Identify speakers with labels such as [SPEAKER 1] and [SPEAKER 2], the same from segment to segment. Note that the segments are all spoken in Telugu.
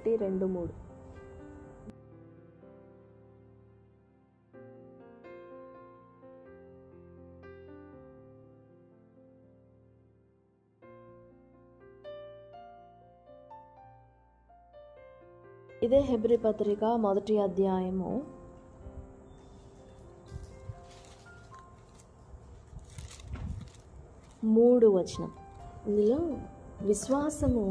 [SPEAKER 1] 1:2-3. ఇదే హెబ్రీ పత్రిక 1వ అధ్యాయము 3వ వచనం. ఇందులో విశ్వాసము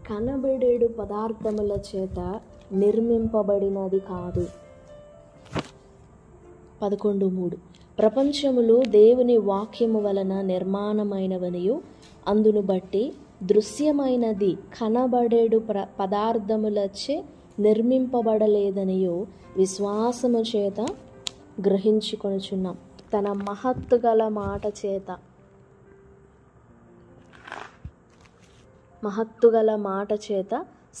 [SPEAKER 1] కనబడేడు పదార్థముల చేత నిర్మింపబడినది కాదు. 11:3. ప్రపంచములు దేవుని వాక్యము వలన నిర్మాణమైనవనియు అందును బట్టి దృశ్యమైనది కనబడేడు పదార్థములచే నిర్మింపబడలేదనియు విశ్వాసము చేత గ్రహించుకొనుచున్నాం. తన మహత్తు గల మాట చేత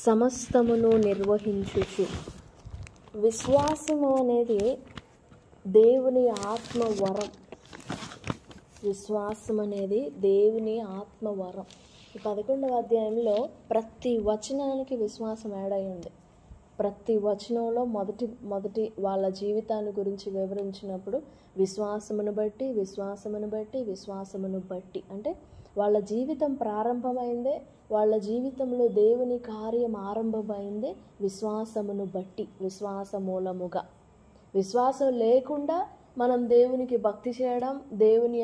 [SPEAKER 1] సమస్తమును నిర్వహించుచు. విశ్వాసము అనేది దేవుని ఆత్మవరం. విశ్వాసం అనేది దేవుని ఆత్మవరం. ఈ 11వ అధ్యాయంలో ప్రతి వచనానికి విశ్వాసం యాడ్ అయి ఉంది. ప్రతి వచనంలో మొదటి వాళ్ళ జీవితాన్ని గురించి వివరించినప్పుడు విశ్వాసమును బట్టి అంటే వాళ్ళ జీవితం ప్రారంభమైందే, వాళ్ళ జీవితంలో దేవుని కార్యం ఆరంభమైందే విశ్వాసమును బట్టి, విశ్వాస మూలముగా. విశ్వాసం లేకుండా మనం దేవునికి భక్తి చేయడం, దేవుని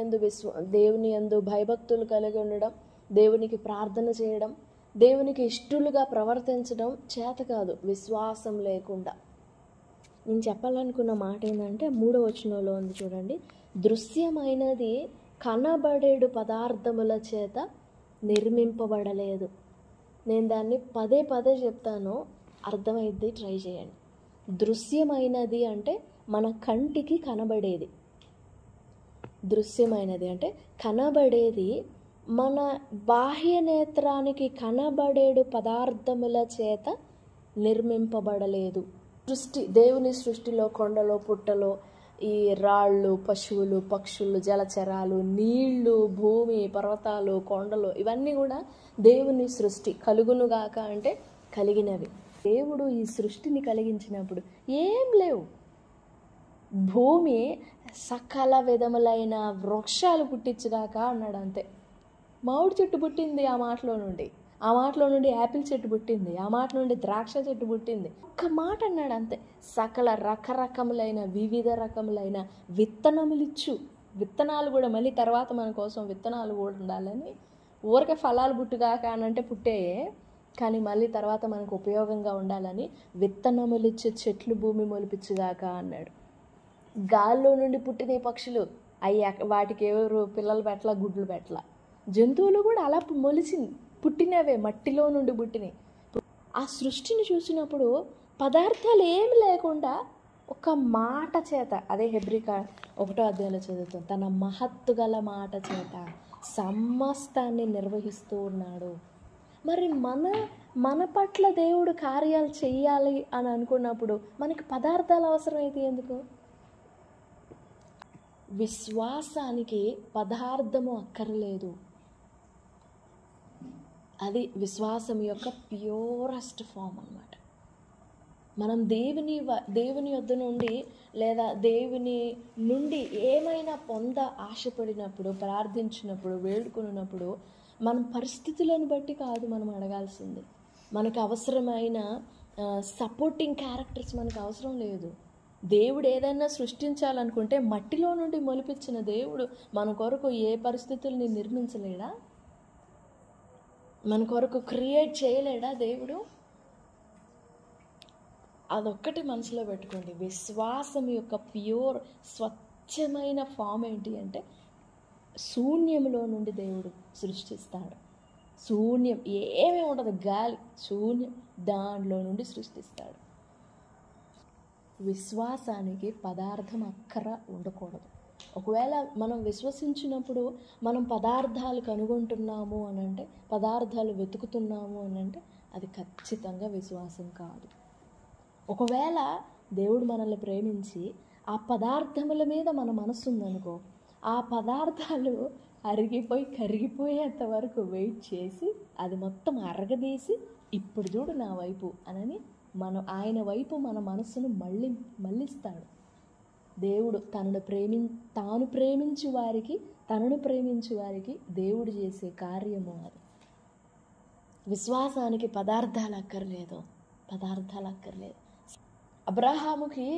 [SPEAKER 1] యందు భయభక్తులు కలిగి ఉండడం, దేవునికి ప్రార్థన చేయడం, దేవునికి ఇష్టలుగా ప్రవర్తించడం చేత కాదు విశ్వాసం లేకుండా. నేను చెప్పాలనుకున్న మాట ఏంటంటే 3వ వచనంలో ఉంది చూడండి. దృశ్యమైనది కనబడేడు పదార్థముల చేత నిర్మింపబడలేదు. నేను దాన్ని పదే చెప్తాను, అర్థమైద్ది, ట్రై చేయండి. దృశ్యమైనది అంటే మన కంటికి కనబడేది. దృశ్యమైనది అంటే కనబడేది, మన బాహ్య నేత్రానికి కనబడేడు పదార్థముల చేత నిర్మింపబడలేదు. దేవుని సృష్టిలో కొండలో పుట్టలో ఈ రాళ్ళు, పశువులు, పక్షులు, జలచరాలు, నీళ్లు, భూమి, పర్వతాలు, కొండలు ఇవన్నీ కూడా దేవుని సృష్టి. కలుగునుగాక అంటే కలిగినవి. దేవుడు ఈ సృష్టిని కలిగించినప్పుడు ఏం లేవు. భూమి సకల విధములైన వృక్షాలు పుట్టించుగాక అన్నాడు అంతే. మామిడి చెట్టు పుట్టింది ఆ మాటలో నుండి యాపిల్ చెట్టు పుట్టింది, ఆ మాట నుండి ద్రాక్ష చెట్టు పుట్టింది. ఒక్క మాట అన్నాడు అంతే. సకల రకరకములైన వివిధ రకములైన విత్తనాలు కూడా మళ్ళీ తర్వాత మన కోసం విత్తనాలు కూడా ఉండాలని, ఊరికే ఫలాలు పుట్టుగాక అనంటే పుట్టేయే, కానీ మళ్ళీ తర్వాత మనకు ఉపయోగంగా ఉండాలని విత్తనములిచ్చే చెట్లు భూమి మొలిపించుగాక అన్నాడు. గాల్లో నుండి పుట్టిన ఈ పక్షులు వాటికి ఎవరు పిల్లలు పెట్టలా, గుడ్లు పెట్టలా. జంతువులు కూడా అలా పుట్టినవే, మట్టిలో నుండి పుట్టినవి. ఆ సృష్టిని చూసినప్పుడు పదార్థాలు ఏమి లేకుండా ఒక మాట చేత, అదే హెబ్రీ 1వ అధ్యాయంలో చదువుతాం, తన మహత్తు గల మాట చేత సమస్తాన్ని నిర్వహిస్తూ ఉన్నాడు. మరి మన పట్ల దేవుడు కార్యాలు చెయ్యాలి అని అనుకున్నప్పుడు మనకి పదార్థాలు అవసరమైతే ఎందుకు? విశ్వాసానికి పదార్థము అక్కర్లేదు. అది విశ్వాసం యొక్క ప్యూరెస్ట్ ఫామ్ అన్నమాట. మనం దేవుని యొద్ద నుండి లేదా దేవుని నుండి ఏమైనా ఆశపడినప్పుడు, ప్రార్థించినప్పుడు, వేడుకున్నప్పుడు మన పరిస్థితులను బట్టి కాదు మనం అడగాల్సింది. మనకు అవసరమైన సపోర్టింగ్ క్యారెక్టర్స్ మనకు అవసరం లేదు. దేవుడు ఏదైనా సృష్టించాలనుకుంటే మట్టిలో నుండి మొలిపించిన దేవుడు మన కొరకు ఏ పరిస్థితుల్ని నిర్మించలేడా? మన కొరకు క్రియేట్ చేయలేడా దేవుడు? అదొక్కటి మనసులో పెట్టుకోండి. విశ్వాసం యొక్క ప్యూర్ స్వచ్ఛమైన ఫామ్ ఏంటి అంటే శూన్యంలో నుండి దేవుడు సృష్టిస్తాడు. శూన్యం, ఏమీ ఉండదు, గాలి, శూన్యం, దానిలో నుండి సృష్టిస్తాడు. విశ్వాసానికి పదార్థం అక్కర ఉండకూడదు. ఒకవేళ మనం విశ్వసించినప్పుడు మనం పదార్థాలు కనుగొంటున్నాము అని అంటే, పదార్థాలు వెతుకుతున్నాము అని అంటే అది ఖచ్చితంగా విశ్వాసం కాదు. ఒకవేళ దేవుడు మనల్ని ప్రేమించి ఆ పదార్థముల మీద మన మనసు ఉందనుకో, ఆ పదార్థాలు కరిగిపోయేంత వరకు వెయిట్ చేసి అది మొత్తం అరగదీసి ఇప్పుడు చూడు నా వైపు అని ఆయన వైపు మన మనస్సును మళ్ళిస్తాడు. దేవుడు తనను ప్రేమించు వారికి దేవుడు చేసే కార్యము అది. విశ్వాసానికి పదార్థాలు అక్కర్లేదు. అబ్రహాముకి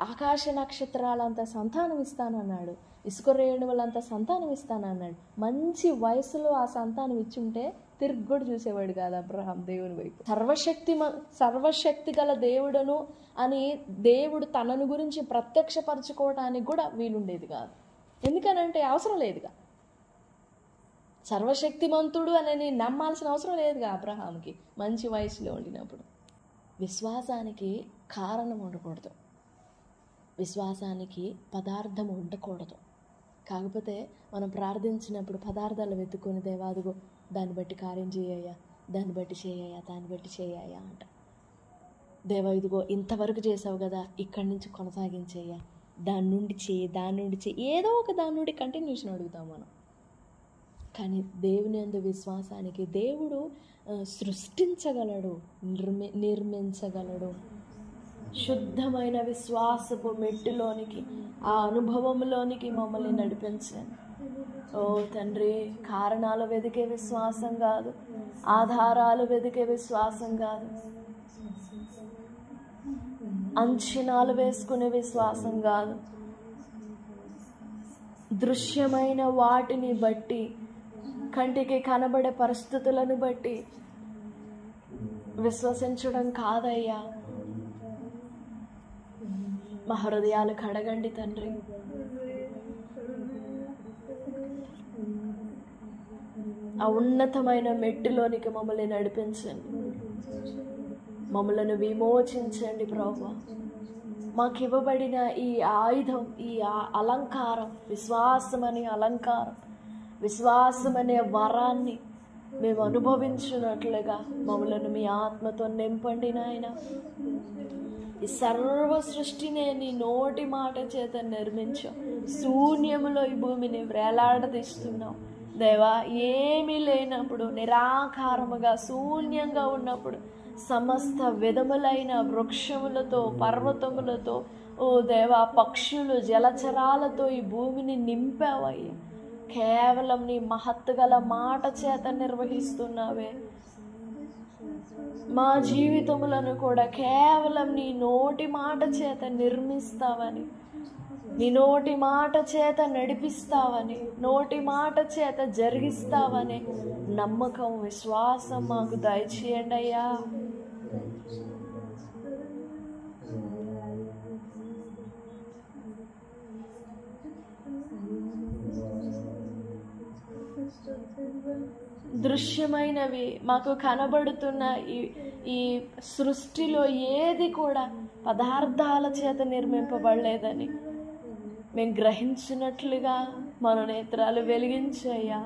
[SPEAKER 1] ఆకాశ నక్షత్రాలంత సంతానం ఇస్తానన్నాడు, ఇసుక రేణువులంత సంతానం ఇస్తానన్నాడు. మంచి వయసులో ఆ సంతానం ఇచ్చుంటే తిరిగి కూడా చూసేవాడు కాదు అబ్రహాం దేవుని వైపు. సర్వశక్తి గల దేవుడను అని దేవుడు తనను గురించి ప్రత్యక్షపరచుకోవడానికి కూడా వీలుండేది కాదు. ఎందుకనంటే అవసరం లేదుగా. సర్వశక్తిమంతుడు అని నమ్మాల్సిన అవసరం లేదుగా అబ్రహాంకి మంచి వయసులో ఉండినప్పుడు. విశ్వాసానికి కారణం ఉండకూడదు, విశ్వాసానికి పదార్థం ఉండకూడదు. కాకపోతే మనం ప్రార్థించినప్పుడు పదార్థాలు వెతుక్కొని దేవాదుగో దాన్ని బట్టి కార్యం చేయ్యా, దాన్ని బట్టి చేయ్యా అంట. దేవా ఇదిగో ఇంతవరకు చేసావు కదా, ఇక్కడి నుంచి కొనసాగించేయ్యా, దాని నుండి చేయి, ఏదో ఒక దాని నుండి కంటిన్యూషన్ అడుగుతాం మనం. కానీ దేవుని యందు విశ్వాసానికి దేవుడు సృష్టించగలడు, నిర్మించగలడు. శుద్ధమైన విశ్వాసపు మెట్టులోనికి, ఆ అనుభవంలోనికి మమ్మల్ని నడిపించండి. ఓ తండ్రి, కారణాలు వెతికే విశ్వాసం కాదు, ఆధారాలు వెతికే విశ్వాసం కాదు, అంచనాలు వేసుకునే విశ్వాసం కాదు, దృశ్యమైన వాటిని బట్టి, కంటికి కనబడే పరిస్థితులను బట్టి విశ్వసించడం కాదయ్యా. మా హృదయాలు కడగండి తండ్రి. ఆ ఉన్నతమైన మెట్టులోనికి మమ్మల్ని నడిపించండి, మమ్మలను విమోచించండి ప్రభువా. మాకు ఇవ్వబడిన ఈ ఆయుధం, ఈ అలంకారం, విశ్వాసం అనే వరాన్ని మేము అనుభవించినట్లుగా మమ్మలను మీ ఆత్మతో నింపండి నాయన. ఈ సర్వ సృష్టినే నీ నోటి మాట చేత నిర్మించావు. శూన్యములో ఈ భూమిని వేలాడదీస్తున్నావు దేవా. ఏమీ లేనప్పుడు, నిరాకారముగా శూన్యంగా ఉన్నప్పుడు సమస్త విధములైన వృక్షములతో, పర్వతములతో, ఓ దేవా, పక్షులు, జలచరాలతో ఈ భూమిని నింపావయ్యా. కేవలం నీ మహత్తు గల మాట చేత నిర్వహిస్తున్నావే. మా జీవితములను కూడా కేవలం నీ నోటి మాట చేత నిర్మిస్తావని, నీ నోటి మాట చేత నడిపిస్తావని, నోటి మాట చేత జరిగిస్తావని నమ్మకం, విశ్వాసం మాకు దయచేయండి అయ్యా. దృశ్యమైనవి మాకు కనబడుతున్న ఈ సృష్టిలో ఏది కూడా పదార్థాల చేత నిర్మింపబడలేదని మేము గ్రహించినట్లుగా మన నేత్రాలు వెలిగించయ్యా.